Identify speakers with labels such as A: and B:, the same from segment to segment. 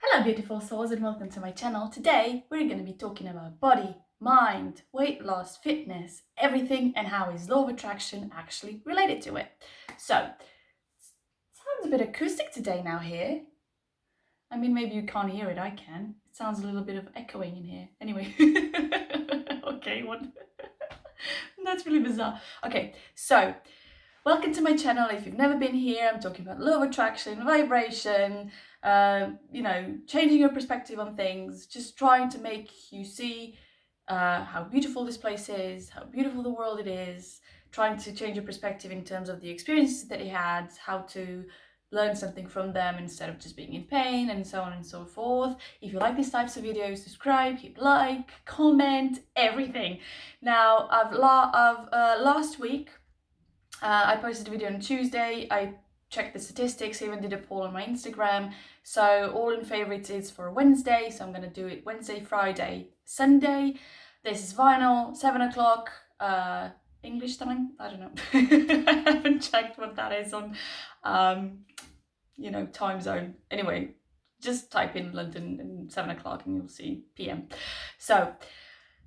A: Hello beautiful souls and welcome to my channel. Today we're going to be talking about body, mind, weight loss, fitness, everything and how is law of attraction actually related to it. So, sounds a bit acoustic today now here. I mean, maybe you can't hear it, I can. It sounds a little bit of echoing in here. Anyway, okay, what? That's really bizarre. Okay, so welcome to my channel. If you've never been here, I'm talking about law of attraction, vibration, changing your perspective on things, just trying to make you see how beautiful this place is, how beautiful the world it is, trying to change your perspective in terms of the experiences that he had, how to learn something from them instead of just being in pain, and so on and so forth. If you like these types of videos, subscribe, hit like, comment, everything. Now, last week, I posted a video on Tuesday. I checked the statistics, even did a poll on my Instagram. So all in favorites is for Wednesday. So I'm going to do it Wednesday, Friday, Sunday. This is vinyl, 7 o'clock, English time. I don't know. I haven't checked what that is on, time zone. Anyway, just type in London and 7 o'clock and you'll see PM. So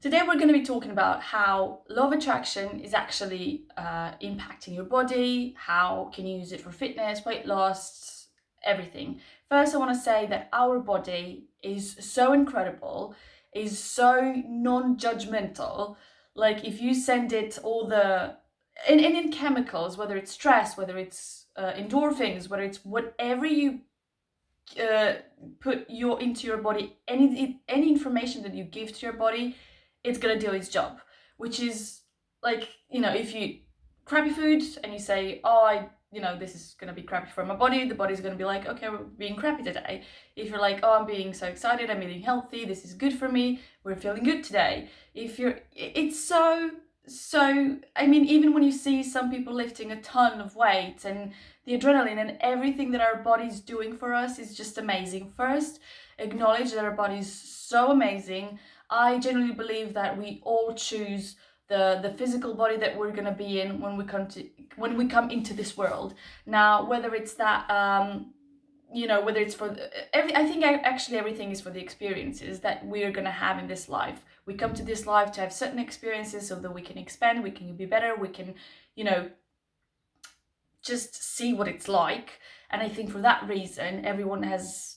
A: today we're going to be talking about how law of attraction is actually impacting your body, how can you use it for fitness, weight loss, everything. First, I want to say that our body is so incredible, is so non-judgmental. Like if you send it all the, in chemicals, whether it's stress, whether it's endorphins, whether it's whatever you put into your body, any information that you give to your body, it's gonna do its job. Which is like, if you crappy food and you say, this is gonna be crappy for my body, the body's gonna be like, okay, we're being crappy today. If you're like, oh, I'm being so excited, I'm eating healthy, this is good for me, we're feeling good today. It's so, I mean, even when you see some people lifting a ton of weight and the adrenaline and everything that our body's doing for us is just amazing. First, acknowledge that our body's so amazing. I genuinely believe that we all choose the physical body that we're gonna be in when we come into this world. Now, whether it's that whether it's for I think actually everything is for the experiences that we're gonna have in this life. We come to this life to have certain experiences so that we can expand, we can be better, we can, just see what it's like. And I think for that reason, everyone has,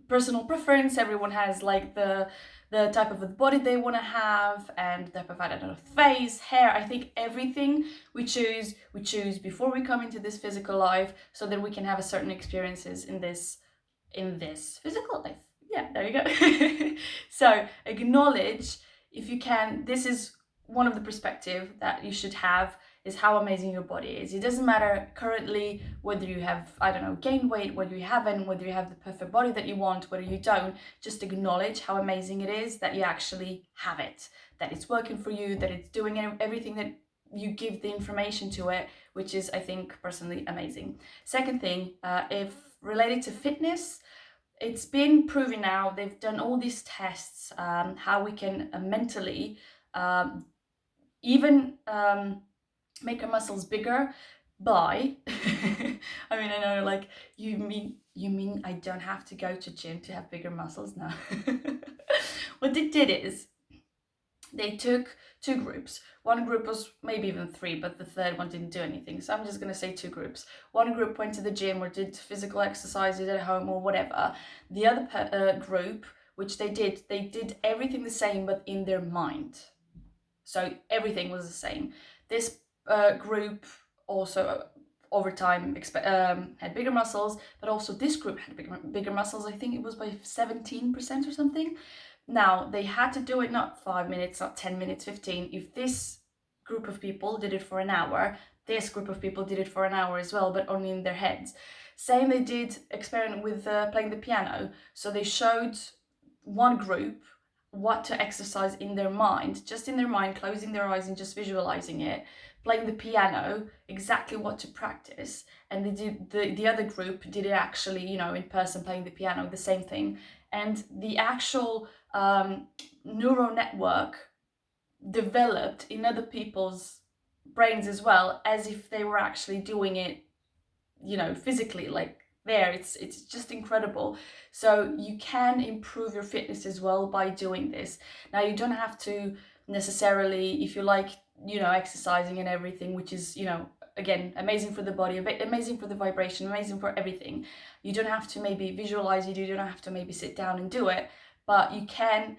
A: personal preference. Everyone has like the type of a body they want to have and the type of, I don't know, face, hair. I think everything we choose before we come into this physical life so that we can have a certain experiences in this physical life. Yeah, there you go. So acknowledge, if you can, this is one of the perspective that you should have, is how amazing your body is. It doesn't matter currently whether you have, I don't know, gained weight, whether you haven't, whether you have the perfect body that you want, whether you don't. Just acknowledge how amazing it is that you actually have it, that it's working for you, that it's doing everything that you give the information to it, which is, I think, personally amazing. Second thing, if related to fitness, it's been proven now, they've done all these tests, how we can mentally even make our muscles bigger by I mean, I know, like, you mean I don't have to go to gym to have bigger muscles now. What they did is they took two groups. One group was maybe even three, but the third one didn't do anything. So I'm just going to say two groups. One group went to the gym or did physical exercises at home or whatever. The other group, which they did everything the same, but in their mind. So everything was the same. This group also over time had bigger muscles, but also this group had bigger muscles. I think it was by 17% or something. Now, they had to do it not 5 minutes, not 10 minutes, 15. If this group of people did it for an hour, this group of people did it for an hour as well, but only in their heads. Same, they did experiment with playing the piano. So they showed one group what to exercise in their mind, just in their mind, closing their eyes and just visualizing it, playing the piano, exactly what to practice. And they did the other group did it actually, in person, playing the piano, the same thing. And the actual neural network developed in other people's brains as well, as if they were actually doing it, physically, like there. It's just incredible. So you can improve your fitness as well by doing this. Now you don't have to necessarily, if you like, exercising and everything, which is, again, amazing for the body, amazing for the vibration, amazing for everything. You don't have to maybe visualize it, you don't have to maybe sit down and do it, but you can,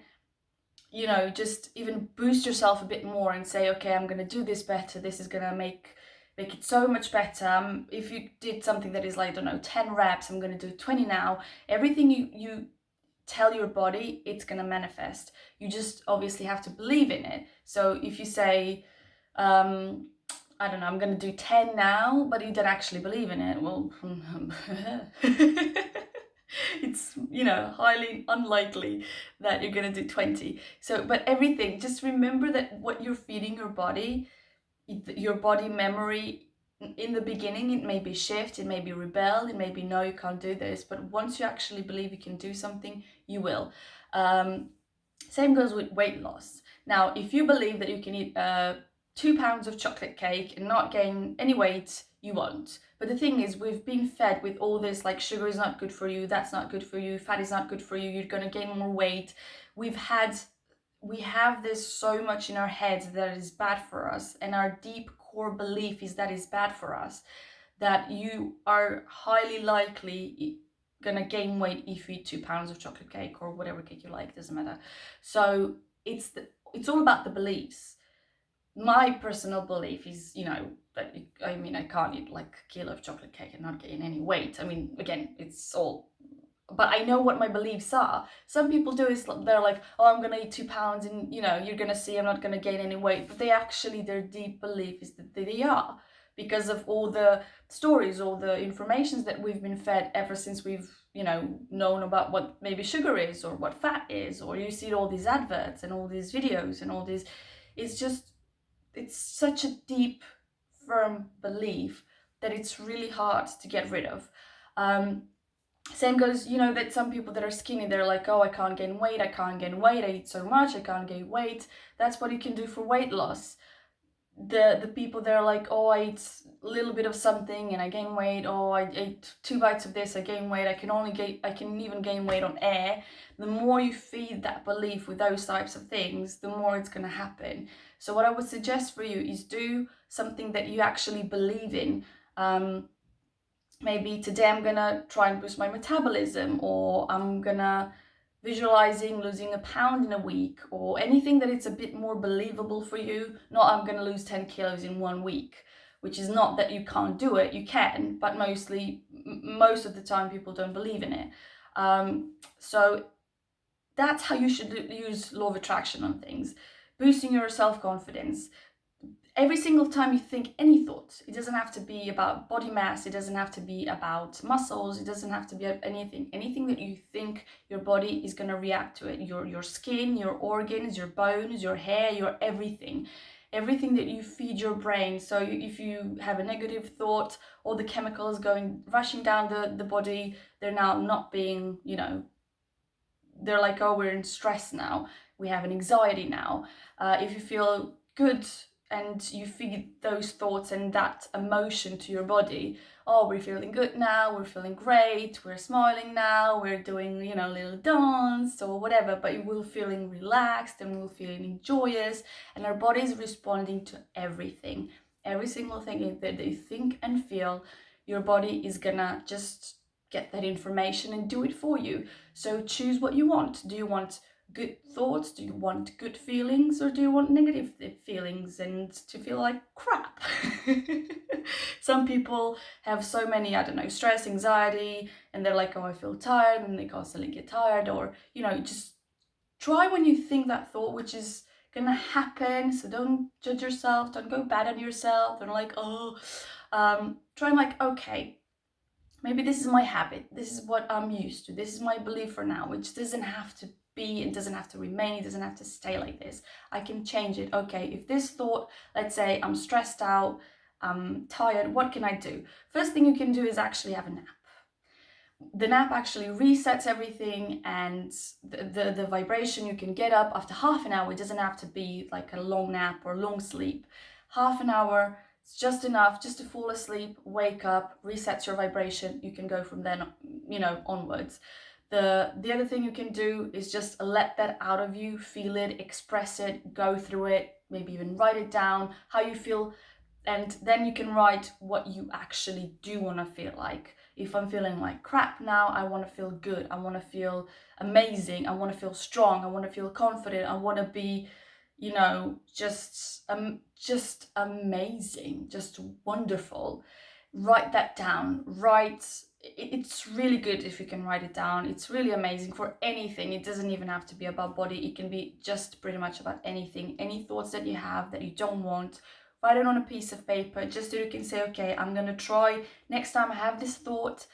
A: just even boost yourself a bit more and say, okay, I'm going to do this better. This is going to make it so much better. If you did something that is like, I don't know, 10 reps, I'm going to do 20 now. Everything you tell your body, it's going to manifest. You just obviously have to believe in it. So if you say, I don't know, I'm going to do 10 now, but you don't actually believe in it, well, it's, highly unlikely that you're going to do 20. So, but everything, just remember that what you're feeding your body memory, in the beginning, it may be shift, it may be rebel, it may be, no, you can't do this. But once you actually believe you can do something, you will. Same goes with weight loss. Now, if you believe that you can eat 2 pounds of chocolate cake and not gain any weight, you won't. But the thing is, we've been fed with all this, like, sugar is not good for you, that's not good for you, fat is not good for you, you're going to gain more weight. We have this so much in our heads that is bad for us, and our deep core belief is that is bad for us, that you are highly likely gonna gain weight if you eat 2 pounds of chocolate cake or whatever cake you like, doesn't matter. So it's all about the beliefs. My personal belief is, that I can't eat like a kilo of chocolate cake and not gain any weight. I mean, again, it's all, but I know what my beliefs are. Some people do is they're like, oh, I'm gonna eat 2 pounds and you're gonna see I'm not gonna gain any weight. But their deep belief is that they are, because of all the stories, all the informations that we've been fed ever since we've known about what maybe sugar is or what fat is, or you see all these adverts and all these videos and all these. It's such a deep, firm belief that it's really hard to get rid of. Same goes, that some people that are skinny, they're like, oh, I can't gain weight, I eat so much, I can't gain weight. That's what you can do for weight loss. The people that are like, oh, I eat a little bit of something and I gain weight, oh, I ate 2 bites of this, I gain weight, I can even gain weight on air. The more you feed that belief with those types of things, the more it's going to happen. So what I would suggest for you is do something that you actually believe in. Maybe today I'm gonna try and boost my metabolism, or I'm gonna visualizing losing a pound in a week, or anything that it's a bit more believable for you. Not I'm gonna lose 10 kilos in 1 week, which is not that you can't do it, you can, but most of the time people don't believe in it. So that's how you should use law of attraction on things, boosting your self-confidence. Every single time you think any thought, it doesn't have to be about body mass, it doesn't have to be about muscles, it doesn't have to be anything that you think, your body is going to react to it. Your skin, your organs, your bones, your hair, your everything that you feed your brain. So if you have a negative thought, all the chemicals rushing down the body, they're now not being, they're like, oh, we're in stress now, we have an anxiety now. If you feel good and you feed those thoughts and that emotion to your body, oh, we're feeling good now, we're feeling great, we're smiling now, we're doing, a little dance or whatever, but we're feeling relaxed and we're feeling joyous, and our body is responding to everything. Every single thing that they think and feel, your body is gonna just get that information and do it for you. So choose what you want. Do you want good thoughts? Do you want good feelings, or do you want negative feelings and to feel like crap? Some people have so many, I don't know, stress, anxiety, and they're like, oh, I feel tired, and they constantly get tired. Or, just try when you think that thought, which is gonna happen. So don't judge yourself, don't go bad on yourself, don't like, oh, try and like, okay, maybe this is my habit, this is what I'm used to, this is my belief for now, which doesn't have to be, it doesn't have to remain, it doesn't have to stay like this. I can change it. Okay, if this thought, let's say I'm stressed out, I'm tired, what can I do? First thing you can do is actually have a nap. The nap actually resets everything, and the vibration, you can get up after half an hour. It doesn't have to be like a long nap or long sleep. Half an hour It's just enough just to fall asleep, wake up, resets your vibration. You can go from then, onwards. The other thing you can do is just let that out of you, feel it, express it, go through it, maybe even write it down, how you feel, and then you can write what you actually do want to feel like. If I'm feeling like crap now, I want to feel good, I want to feel amazing, I want to feel strong, I want to feel confident, I want to be, just amazing, just wonderful. Write that down. It's really good if you can write it down. It's really amazing for anything. It doesn't even have to be about body. It can be just pretty much about anything. Any thoughts that you have that you don't want, write it on a piece of paper, just so you can say, okay, I'm gonna try, next time I have this thought,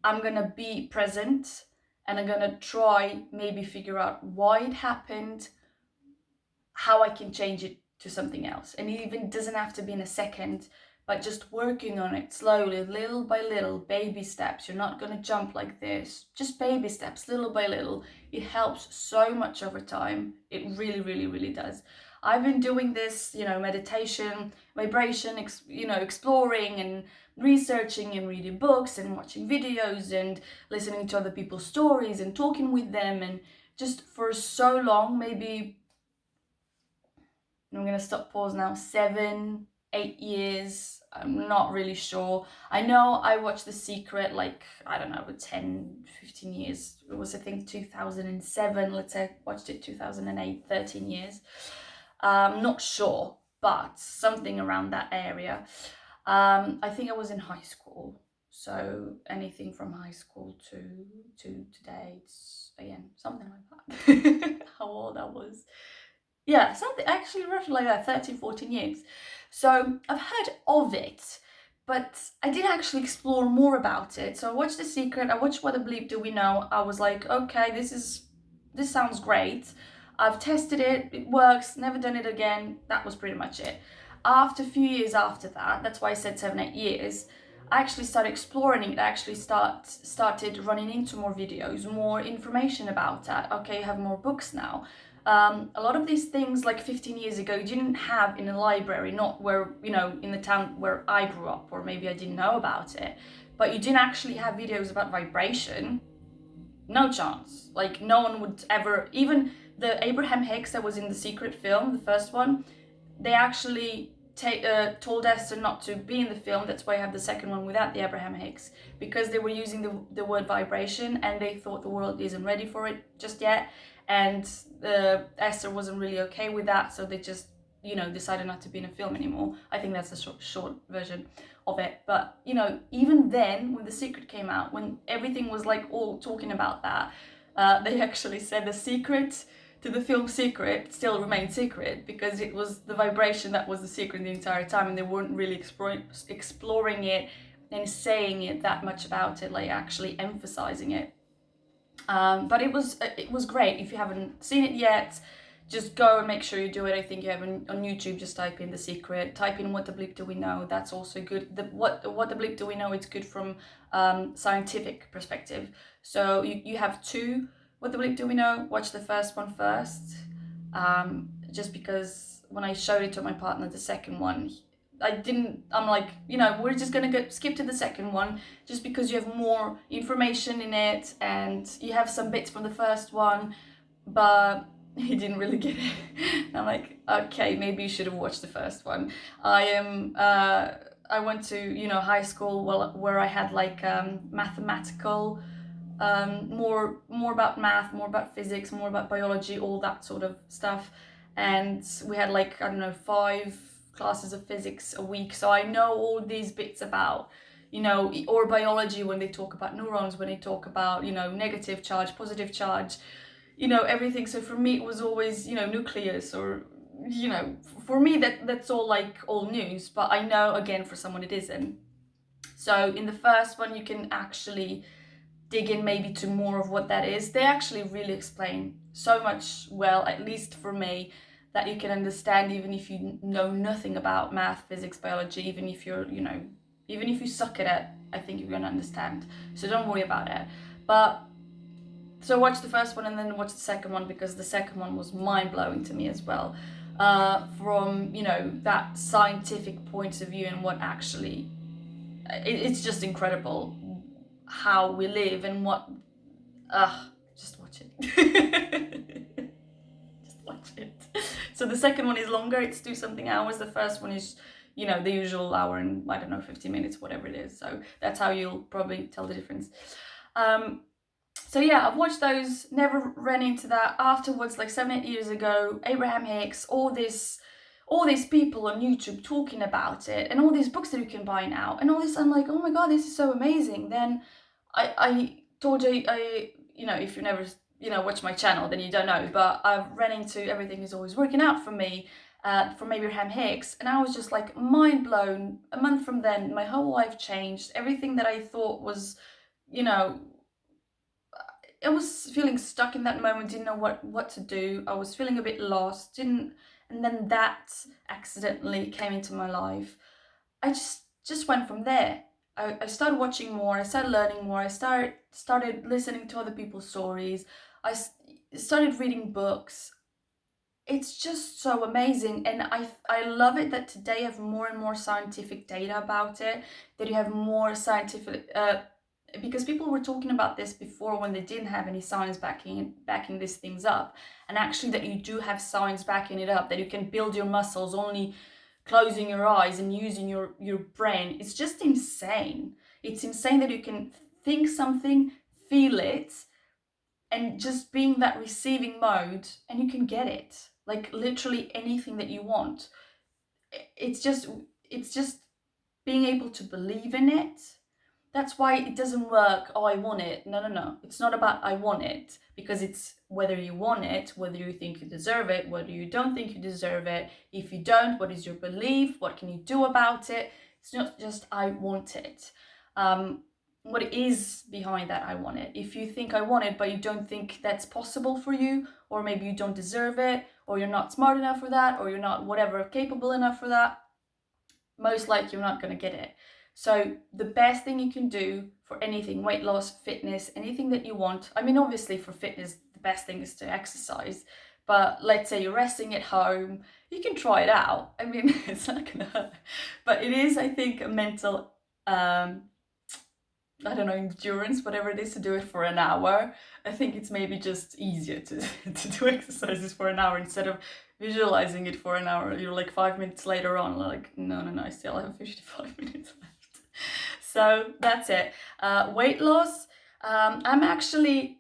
A: I'm gonna be present, and I'm gonna try, maybe figure out why it happened, how I can change it to something else. And it even doesn't have to be in a second, but just working on it slowly, little by little, baby steps. You're not going to jump like this, just baby steps, little by little. It helps so much over time. It really, really, really does. I've been doing this, meditation, vibration, exploring and researching and reading books and watching videos and listening to other people's stories and talking with them, and just for so long, maybe, I'm going to stop pause now, 7, 8 years. I'm not really sure. I know I watched The Secret, like, I don't know, 10, 15 years. It was, I think, 2007. Let's say I watched it 2008, 13 years. Not sure, but something around that area. I think I was in high school. So anything from high school to today, it's, again, something like that. How old I was. Yeah, something actually roughly like that, 13, 14 years. So I've heard of it, but I didn't actually explore more about it. So I watched The Secret, I watched What the Bleep Do We Know. I was like, okay, this sounds great. I've tested it, it works, never done it again. That was pretty much it. After a few years after that, that's why I said 7, 8 years, I actually started exploring it. I actually started running into more videos, more information about that. Okay, you have more books now. A lot of these things, like 15 years ago, you didn't have in a library, not where, in the town where I grew up, or maybe I didn't know about it, but you didn't actually have videos about vibration. No chance. Like, no one would ever, even the Abraham Hicks that was in The Secret film, the first one, they actually told Esther not to be in the film. That's why I have the second one without the Abraham Hicks, because they were using the word vibration, and they thought the world isn't ready for it just yet, and Esther wasn't really okay with that, so they just decided not to be in a film anymore. I think that's a short version of it. But even then, when The Secret came out, when everything was like all talking about that, they actually said the secret to the film Secret still remained secret, because it was the vibration that was the secret the entire time, and they weren't really exploring it and saying it that much about it, like actually emphasizing it. But it was great. If you haven't seen it yet, just go and make sure you do it. I think you have on YouTube, just type in The Secret, type in What the Bleep Do We Know. That's also good. What the Bleep Do We Know, it's good from scientific perspective. So you have two What the Bleep Do We Know. Watch the first one first, just because when I showed it to my partner, the second one, I'm like, we're just gonna skip to the second one, just because you have more information in it and you have some bits from the first one, but he didn't really get it. I'm like, okay, maybe you should have watched the first one. I went to, high school, where I had like mathematical, more about math, more about physics, more about biology, all that sort of stuff. And we had like, I don't know, 5 classes of physics a week. So I know all these bits about, or biology, when they talk about neurons, when they talk about, negative charge, positive charge, everything. So for me, it was always, nucleus, or, for me, that's all like old news. But I know, again, for someone it isn't. So in the first one, you can actually dig in maybe to more of what that is. They actually really explain so much well, at least for me, that you can understand, even if you know nothing about math, physics, biology, even if you're, even if you suck at it, I think you're gonna understand. So don't worry about it. But so watch the first one and then watch the second one, because the second one was mind-blowing to me as well. from, you know, that scientific point of view, and what actually, it's just incredible how we live and what, just watch it. Just watch it. So the second one is longer, it's 2 something hours. The first one is, you know, the usual hour and, I don't know, 15 minutes, whatever it is. So that's how you'll probably tell the difference. So yeah, I've watched those, never ran into that. Afterwards, like 7-8 years ago, Abraham Hicks, all these people on YouTube talking about it, and all these books that you can buy now, and all this, I'm like, oh my god, this is so amazing. Then I told you, you know, if you never, you know, watch my channel, then you don't know, but I've ran into Everything Is Always Working Out for Me, from Abraham Hicks, and I was just like mind blown. A month from then, my whole life changed. Everything that I thought was, you know, I was feeling stuck in that moment, didn't know what to do. I was feeling a bit lost, and then that accidentally came into my life. I just went from there. I started watching more, I started learning more, I started listening to other people's stories, I started reading books. It's just so amazing, and I love it that today you have more and more scientific data about it, that you have more scientific, because people were talking about this before when they didn't have any science backing these things up, and actually that you do have science backing it up, that you can build your muscles only closing your eyes and using your brain. It's just insane. It's insane that you can think something, feel it, and just being that receiving mode, and you can get it, like literally anything that you want. It's just being able to believe in it. That's why it doesn't work, oh, I want it. No. It's not about I want it, because it's whether you want it, whether you think you deserve it, whether you don't think you deserve it. If you don't, what is your belief? What can you do about it? It's not just I want it. What is behind that I want it? If you think I want it, but you don't think that's possible for you, or maybe you don't deserve it, or you're not smart enough for that, or you're not whatever capable enough for that, most likely you're not going to get it. So the best thing you can do for anything, weight loss, fitness, anything that you want, I mean, obviously for fitness, the best thing is to exercise, but let's say you're resting at home, you can try it out. I mean, it's not gonna hurt, but it is, I think, a mental, I don't know, endurance, whatever it is, to do it for an hour. I think it's maybe just easier to, to do exercises for an hour instead of visualizing it for an hour. You're like 5 minutes later on, like, no, I still have 55 minutes left. So that's it. Weight loss. I'm actually,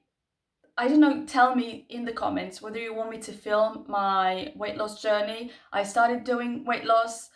A: I don't know, tell me in the comments whether you want me to film my weight loss journey. I started doing weight loss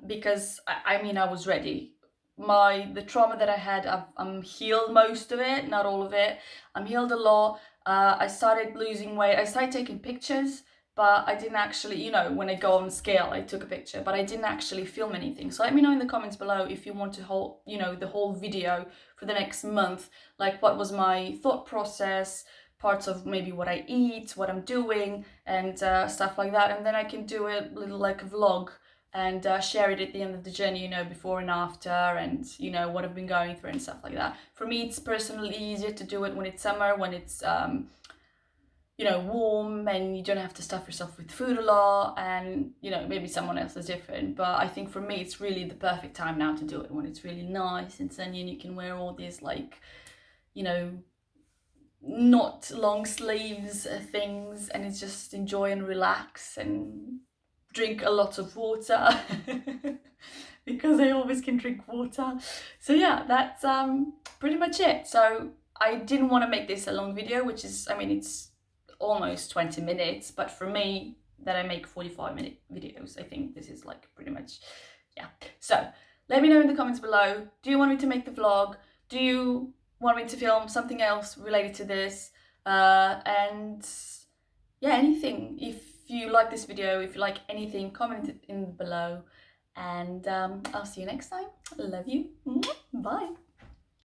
A: because I mean, I was ready. The trauma that I had, I'm healed most of it, not all of it. I'm healed a lot. I started losing weight. I started taking pictures, but I didn't actually, you know, when I go on scale, I took a picture, but I didn't actually film anything. So let me know in the comments below if you want to you know, the whole video for the next month, like what was my thought process, parts of maybe what I eat, what I'm doing, and stuff like that. And then I can do a little like a vlog and share it at the end of the journey, you know, before and after, and you know what I've been going through and stuff like that. For me, it's personally easier to do it when it's summer, when it's you know, warm, and you don't have to stuff yourself with food a lot, and you know, maybe someone else is different, but I think for me it's really the perfect time now to do it, when it's really nice and sunny, and you can wear all these, like, you know, not long sleeves things, and it's just enjoy and relax and drink a lot of water because I always can drink water. So yeah, that's pretty much it. So I didn't want to make this a long video, which is, I mean, it's almost 20 minutes, but for me, that I make 45-minute videos, I think this is like pretty much, yeah. So let me know in the comments below, do you want me to make the vlog? Do you want me to film something else related to this? And yeah, anything. If you like this video, if you like anything, comment it in below, and I'll see you next time. Love you. Bye.